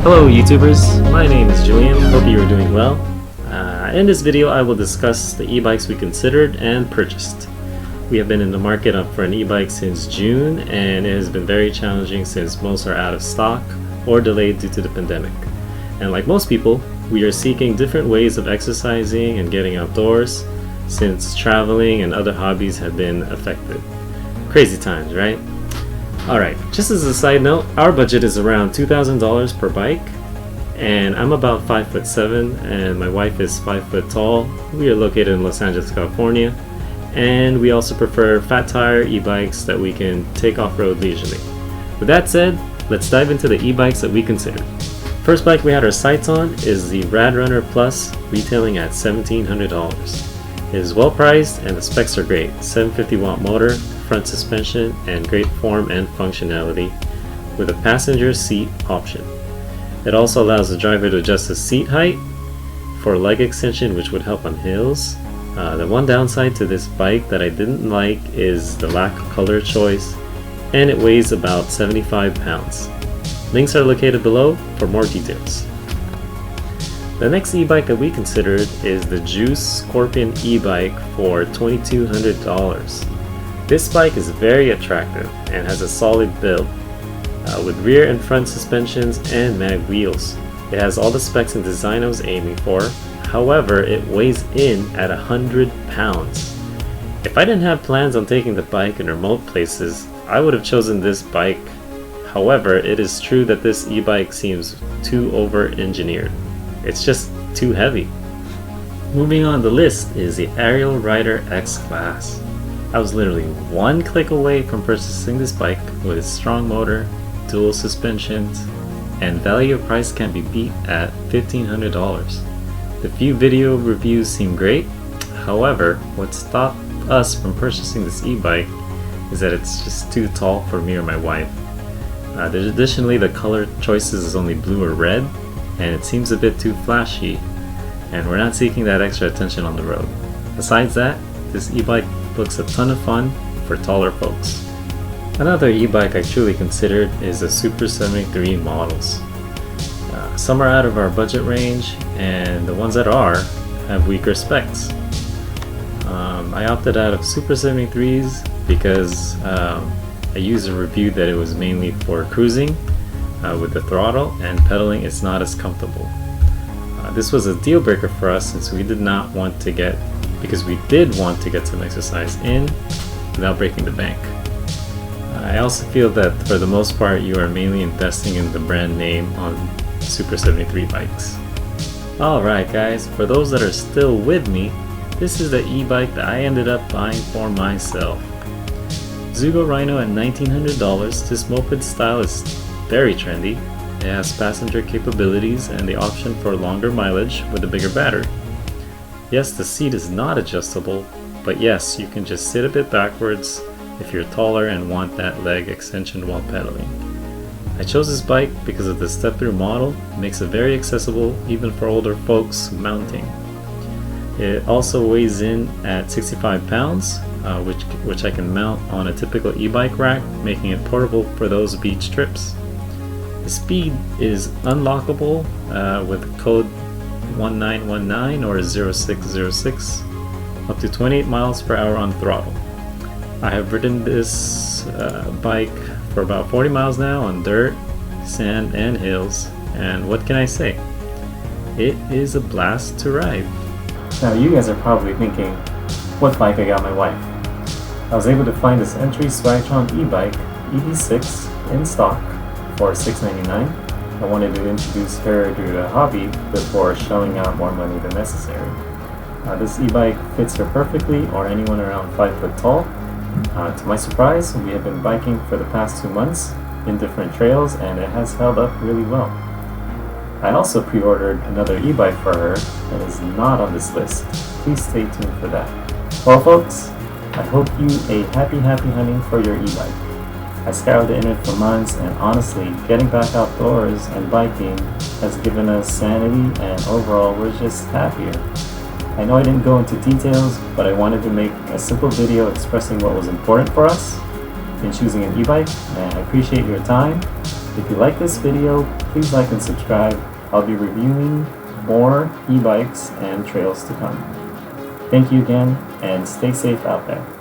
Hello YouTubers, my name is Julian, hope you are doing well. In this video I will discuss the e-bikes we considered and purchased. We have been in the market for an e-bike since June, and it has been very challenging since most are out of stock or delayed due to the pandemic. And like most people, we are seeking different ways of exercising and getting outdoors since traveling and other hobbies have been affected. Crazy times, right? Alright, just as a side note, our budget is around $2,000 per bike, and I'm about 5'7" and my wife is 5 foot tall. We are located in Los Angeles, California, and we also prefer fat tire e-bikes that we can take off-road leisurely. With that said, let's dive into the e-bikes that we considered. First bike we had our sights on is the Rad Runner Plus, retailing at $1,700. It is well priced and the specs are great. 750 watt motor, front suspension, and great form and functionality with a passenger seat option. It also allows the driver to adjust the seat height for leg extension, which would help on hills. The one downside to this bike that I didn't like is the lack of color choice, and it weighs about 75 pounds. Links are located below for more details. The next e-bike that we considered is the Juice Scorpion e-bike for $2,200. This bike is very attractive and has a solid build with rear and front suspensions and mag wheels. It has all the specs and design I was aiming for. However, it weighs in at 100 pounds. If I didn't have plans on taking the bike in remote places, I would have chosen this bike. However, it is true that this e-bike seems too over-engineered. It's just too heavy. Moving on the list is the Arielrider XClass. I was literally one click away from purchasing this bike with its strong motor, dual suspensions, and value of price can be beat at $1,500. The few video reviews seem great. However, what stopped us from purchasing this e-bike is that it's just too tall for me or my wife. Additionally, the color choices is only blue or red, and it seems a bit too flashy, and we're not seeking that extra attention on the road. Besides that, this e-bike looks a ton of fun for taller folks. Another e-bike I truly considered is the Super 73 models. Some are out of our budget range, and the ones that are have weaker specs. I opted out of Super 73s because I used a review that it was mainly for cruising with the throttle, and pedaling is not as comfortable. This was a deal breaker for us since we did want to get some exercise in without breaking the bank. I also feel that for the most part you are mainly investing in the brand name on Super 73 bikes. Alright guys, for those that are still with me, this is the e-bike that I ended up buying for myself. Zuko Rhino at $1,900. This moped style is very trendy. It has passenger capabilities and the option for longer mileage with a bigger battery. Yes, the seat is not adjustable, but yes, you can just sit a bit backwards if you're taller and want that leg extension while pedaling. I chose this bike because of the step-through model. It makes it very accessible even for older folks mounting. It also weighs in at 65 pounds, which I can mount on a typical e-bike rack, making it portable for those beach trips. The speed is unlockable with code 1919 or 0606, up to 28 miles per hour on throttle. I have ridden this bike for about 40 miles now on dirt, sand, and hills, and what can I say? It is a blast to ride. Now you guys are probably thinking, what bike I got my wife? I was able to find this entry Swagtron Ebike EV6 in stock for $699. I wanted to introduce her to the hobby before shelling out more money than necessary. This e-bike fits her perfectly, or anyone around 5 foot tall. To my surprise, we have been biking for the past 2 months in different trails, and it has held up really well. I also pre-ordered another e-bike for her that is not on this list. Please stay tuned for that. Well folks, I hope you a happy hunting for your e-bike. I scoured the internet for months, and honestly, getting back outdoors and biking has given us sanity, and overall we're just happier. I know I didn't go into details, but I wanted to make a simple video expressing what was important for us in choosing an e-bike, and I appreciate your time. If you like this video, please like and subscribe. I'll be reviewing more e-bikes and trails to come. Thank you again, and stay safe out there.